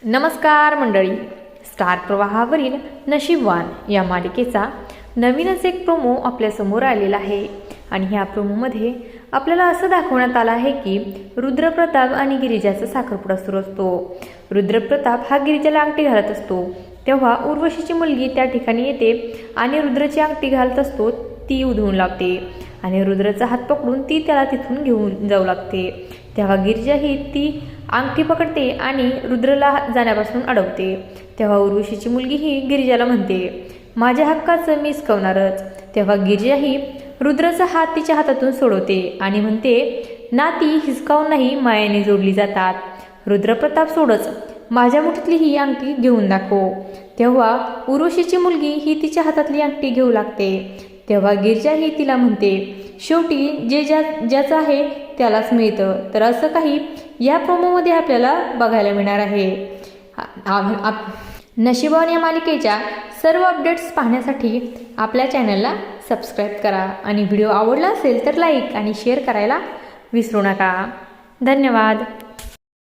नमस्कार मंडळी, स्टार प्रवाहावरील नशीबवान या मालिकेचा नवीनच एक प्रोमो आपल्यासमोर आलेला आहे. आणि ह्या प्रोमोमध्ये आपल्याला असं दाखवण्यात आलं आहे की रुद्रप्रताप आणि गिरिजाचा साखरपुडा सुरू असतो. रुद्रप्रताप हा गिरिजाला अंगठी घालत असतो, तेव्हा उर्वशीची मुलगी त्या ठिकाणी येते आणि रुद्रची अंगठी घालत असतो ती उधळून लावते आणि रुद्राचा हात पकडून ती त्याला तिथून घेऊन जाऊ लागते. तेव्हा गिरिजा ही ती अंगठी पकडते आणि रुद्रला जाण्यापासून अडवते. तेव्हा उर्वशीची मुलगी ही गिरिजाला म्हणते, माझ्या हक्काचं मी हिसकवणारच. तेव्हा गिरिजा ही रुद्राचा हात तिच्या हातातून सोडवते आणि म्हणते, नाती हिसकावूनही मायाने जोडली जातात. रुद्रप्रताप सोडच, माझ्या मुठीतली ही अंगठी घेऊन दाखव. तेव्हा उर्वशीची मुलगी ही तिच्या हातातली अंगठी घेऊ लागते. तेव्हा गिरिजा ही तिला म्हणते, शेवटी जे ज्याचं आहे त्यालाच मिळतं. तर असं काही या प्रोमोमध्ये आपल्याला बघायला मिळणार आहे. नशीबवान या मालिकेच्या सर्व अपडेट्स पाहण्यासाठी आपल्या चॅनलला सबस्क्राईब करा आणि व्हिडिओ आवडला असेल तर लाईक आणि शेअर करायला विसरू नका. धन्यवाद.